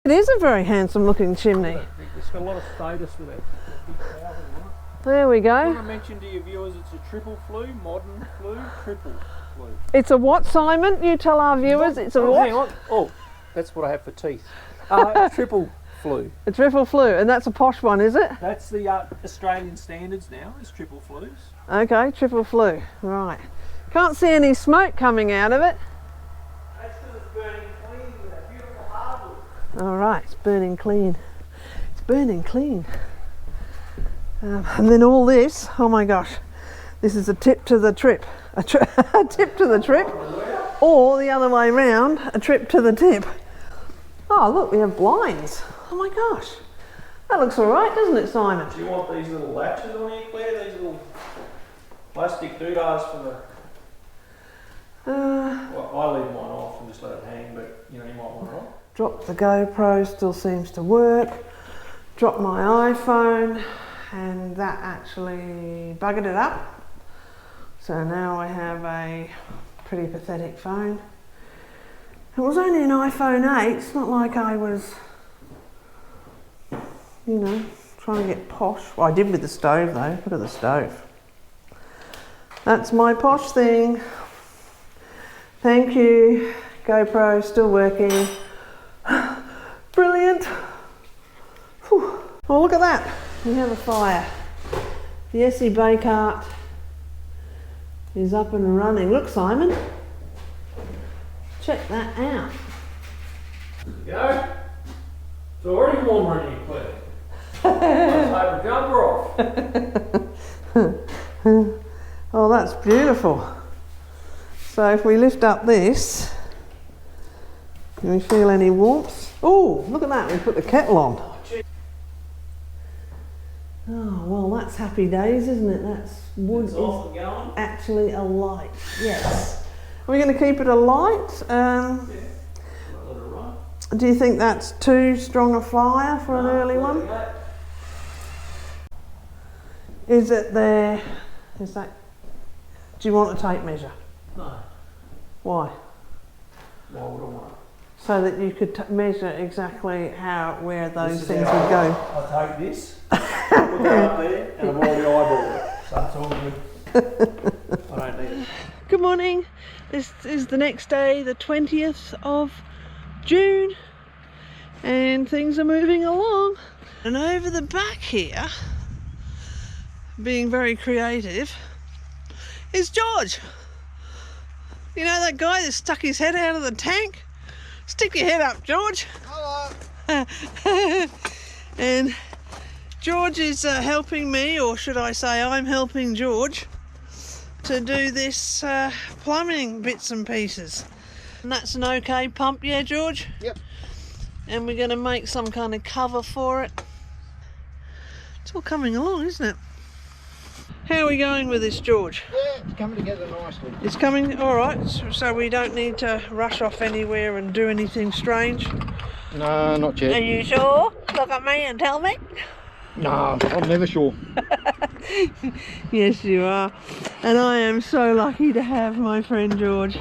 It is a very handsome looking chimney. It's got a lot of status with it. There we I go. want to mention to your viewers it's a triple flue, modern flue, triple flue. It's a what, Simon? You tell our viewers it's a Oh, what? hang on. Oh, that's what I have for teeth. Triple flue. A triple flue, and that's a posh one, is it? That's the Australian standards now, is triple flues. Okay, triple flue, right. Can't see any smoke coming out of it. That's because it's burning clean with that beautiful hardwood. All right, it's burning clean. It's burning clean. And then all this, oh my gosh, this is a tip to the trip. A tip to the trip, or the other way round, a trip to the tip. Oh look, we have blinds. Oh my gosh, that looks all right, doesn't it, Simon? Do you want these little latches on here, Claire? These little plastic doodahs for the... Well, I leave mine off and just let it hang, but you know, you might want it on. Drop the GoPro, still seems to work. Drop my iPhone, and that actually buggered it up. So now I have a pretty pathetic phone. It was only an iPhone 8, it's not like I was, you know, trying to get posh. Well, I did with the stove though, look at the stove. That's my posh thing. Thank you, GoPro, still working. Brilliant. Whew. Oh, look at that, we have a fire. The Essie Bakart is up and running. Look, Simon, check that out. You know, it's already warmer in here, Claire. Let's take the jumper off. Oh, that's beautiful. So if we lift up this, can we feel any warmth? Oh, look at that, we put the kettle on. Oh, well, that's happy days, isn't it? That's wood It's off and going. actually alight. Yes. Are we going to keep it alight? Yeah. Let it run. Do you think that's too strong a fire for an early one? Is it there? Is that? Do you want a tape measure? No. Why? Why would I want it? So that you could measure exactly where those This is things how would go. I take this, put that up there, and I've already eyeballed it. So it's all good. I don't need it. Good morning. This is the next day, the 20th of June, and things are moving along. And over the back here, being very creative, is George. You know that guy that stuck his head out of the tank? Stick your head up, George. Hello. And George is helping me, or should I say I'm helping George, to do this plumbing bits and pieces. And that's an okay pump, yeah, George? Yep. And we're going to make some kind of cover for it. It's all coming along, isn't it? How are we going with this, George? Yeah, it's coming together nicely. It's coming all right, so we don't need to rush off anywhere and do anything strange. No, not Are yet. you sure? Look at me and tell me. No, I'm never sure. Yes, you are. And I am so lucky to have my friend George.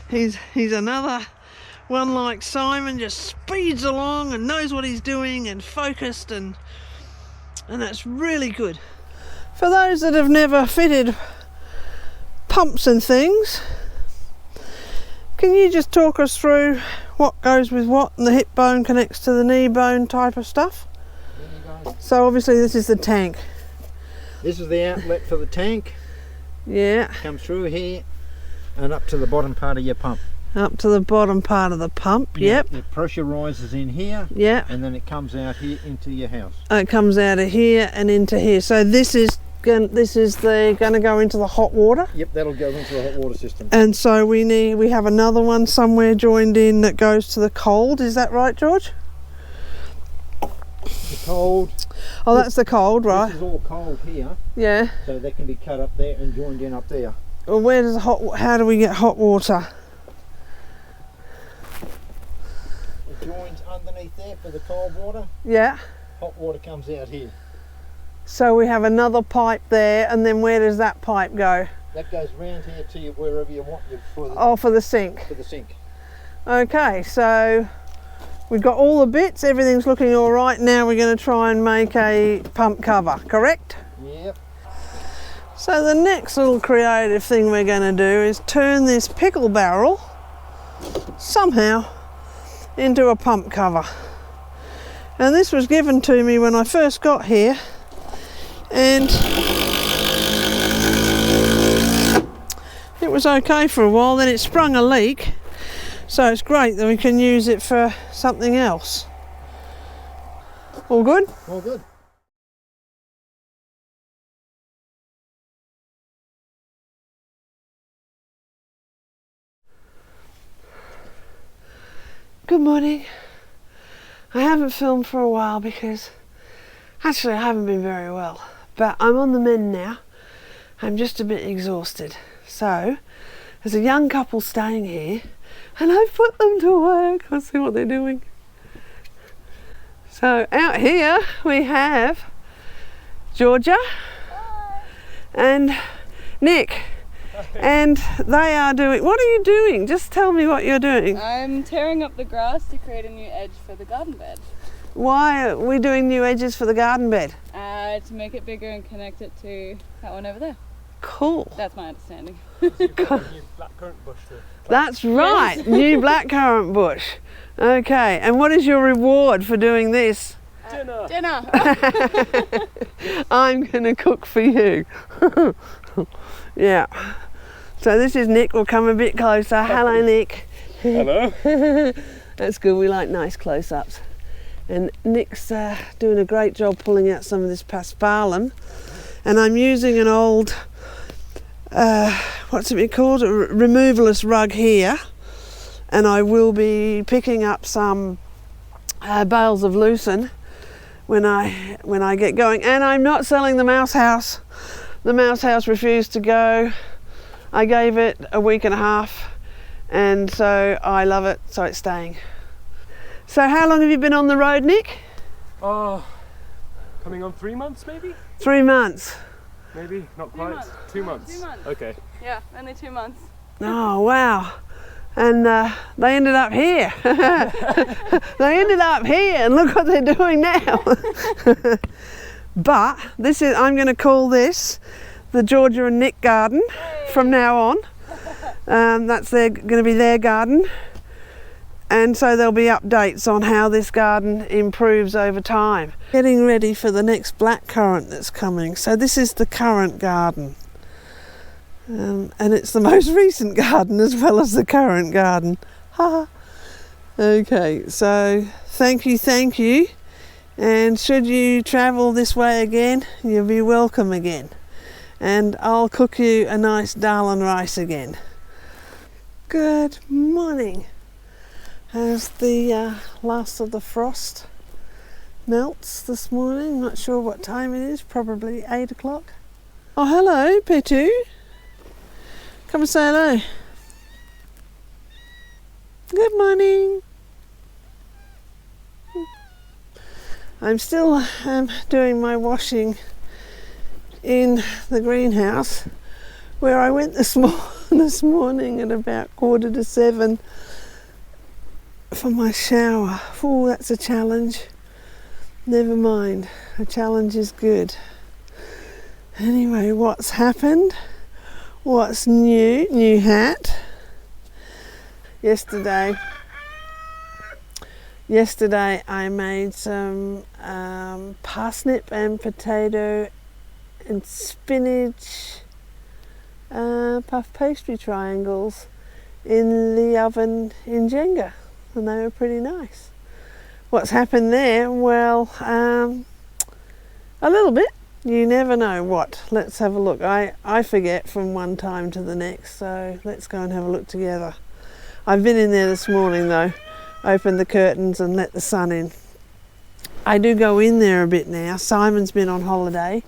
He's another one like Simon, just speeds along and knows what he's doing and focused, and that's really good. For those that have never fitted pumps and things, can you just talk us through what goes with what, and the hip bone connects to the knee bone type of stuff? So obviously this is the tank. This is the outlet for the tank. Yeah. Comes through here and up to the bottom part of your pump. Up to the bottom part of the pump, yep. It pressurizes in here, Yeah. and then it comes out here into your house. It comes out of here and into here. So this is going to go into the hot water. Yep, that'll go into the hot water system. And so we have another one somewhere joined in that goes to the cold. Is that right, George? The cold. Oh, that's the cold, right? This is all cold here, Yeah. so that can be cut up there and joined in up there. Well, how do we get hot water? It joins underneath there for the cold water. Yeah. Hot water comes out here. So we have another pipe there, and then where does that pipe go? That goes round here to you wherever you want it for the, Oh, for the sink. for the sink. Okay, so We've got all the bits, everything's looking all right. Now we're going to try and make a pump cover, correct? Yep. So the next little creative thing we're going to do is turn this pickle barrel somehow into a pump cover. And this was given to me when I first got here, and it was okay for a while, then it sprung a leak. So it's great that we can use it for something else. All good? All good. Good morning. I haven't filmed for a while because actually I haven't been very well, but I'm on the mend now. I'm just a bit exhausted. So there's a young couple staying here and I've put them to work. Let's see what they're doing. So out here we have Georgia and Nick. And they are doing, what are you doing? Just tell me what you're doing. I'm tearing up the grass to create a new edge for the garden bed. Why are we doing new edges for the garden bed? To make it bigger and connect it to that one over there. Cool. That's my understanding. New blackcurrant bush there. That's right, new blackcurrant bush. Okay, and what is your reward for doing this? Dinner. I'm gonna cook for you. Yeah. So this is Nick. We'll come a bit closer. Hello, Nick. Hello. That's good. We like nice close-ups. And Nick's doing a great job pulling out some of this paspalum. And I'm using an old, what's it been called? A removalist rug here. And I will be picking up some bales of lucerne when I get going. And I'm not selling the mouse house. The mouse house refused to go. I gave it a week and a half, and so I love it, so it's staying. So how long have you been on the road, Nick? Coming on 3 months maybe? 3 months. Maybe, not quite. months. 2 months. 2 months. Okay. Yeah, only 2 months. Oh wow. And they ended up here. They ended up here, and look what they're doing now. But this is, I'm going to call this the Georgia and Nick garden from now on. That's going to be their garden. And so there'll be updates on how this garden improves over time. Getting ready for the next blackcurrant that's coming. So this is the currant garden. And it's the most recent garden as well as the current garden. Okay, so thank you. And should you travel this way again, you'll be welcome again. And I'll cook you a nice dal and rice again. Good morning. As the last of the frost melts this morning, not sure what time it is, probably 8 o'clock. Oh, hello, Petu. Come and say hello. Good morning. I'm still doing my washing in the greenhouse, where I went this morning at about 6:45 for my shower. Oh, that's a challenge. Never mind, a challenge is good. Anyway, what's happened? What's new? New hat. Yesterday I made some parsnip and potato and spinach puff pastry triangles in the oven in Jenga, and they were pretty nice. What's happened there? Well, a little bit. You never know what. Let's have a look. I forget from one time to the next, so let's go and have a look together. I've been in there this morning though, opened the curtains and let the sun in. I do go in there a bit now. Simon's been on holiday.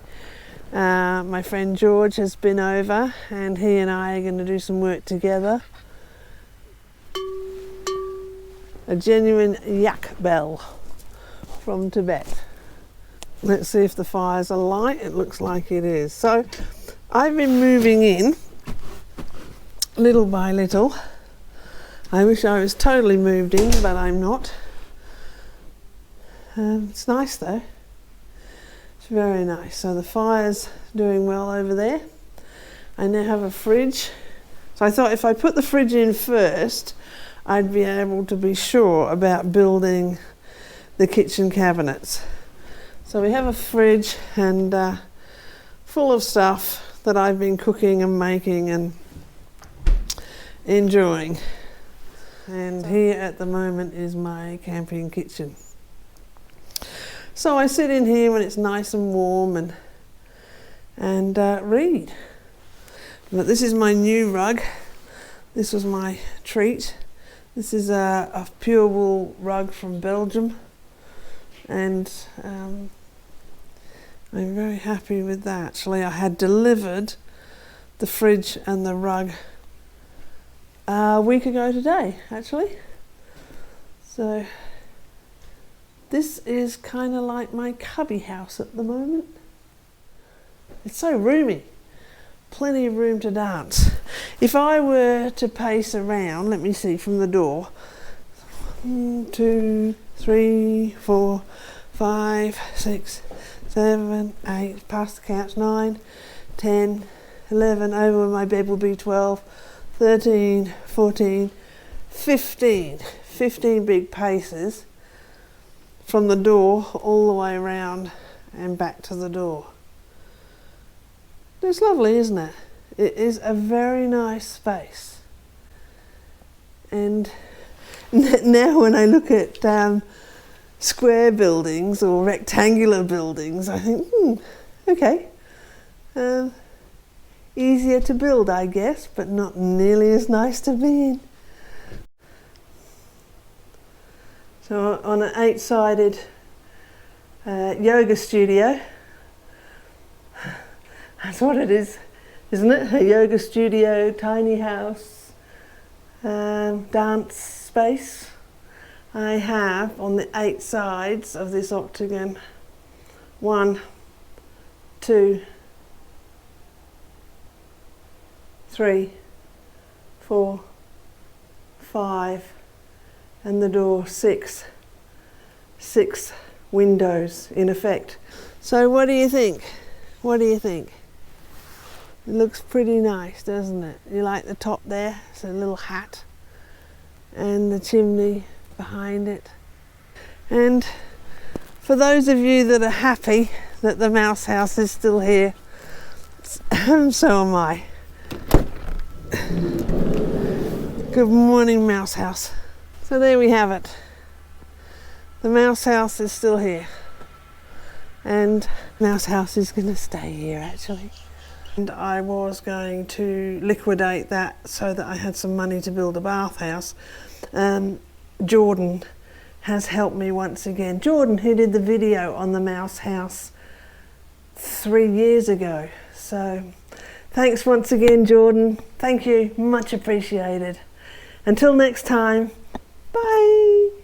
My friend George has been over, and he and I are going to do some work together. A genuine yak bell from Tibet. Let's see if the fires are light. It looks like it is. So I've been moving in little by little. I wish I was totally moved in, but I'm not. It's nice though. It's very nice. So the fire's doing well over there. I now have a fridge. So I thought if I put the fridge in first, I'd be able to be sure about building the kitchen cabinets. So we have a fridge and full of stuff that I've been cooking and making and enjoying. And here at the moment is my camping kitchen. So I sit in here when it's nice and warm and read. But this is my new rug. This was my treat. This is a pure wool rug from Belgium, and I'm very happy with that. Actually, I had delivered the fridge and the rug a week ago today, actually. So this is kind of like my cubby house at the moment. It's so roomy. Plenty of room to dance. If I were to pace around, let me see, from the door, 1, 2, 3, 4, 5, 6, 7, 8, past the couch, 9, 10, 11, over where my bed will be 12, 13, 14, 15 big paces from the door all the way around and back to the door. It's lovely, isn't it? It is a very nice space. And now when I look at square buildings or rectangular buildings, I think, okay. Easier to build, I guess, but not nearly as nice to be in. So on an 8-sided yoga studio, that's what it is, isn't it? A yoga studio, tiny house, dance space. I have on the 8 sides of this octagon 1, 2, 3, 4, 5, and the door 6 windows in effect. So what do you think? What do you think? It looks pretty nice, doesn't it? You like the top there? It's a little hat. And the chimney behind it. And for those of you that are happy that the mouse house is still here, so am I. Good morning, mouse house. So there we have it. The mouse house is still here. And mouse house is going to stay here actually. And I was going to liquidate that so that I had some money to build a bathhouse. Jordan has helped me once again. Jordan, who did the video on the mouse house 3 years ago. So thanks once again, Jordan. Thank you, much appreciated. Until next time, bye.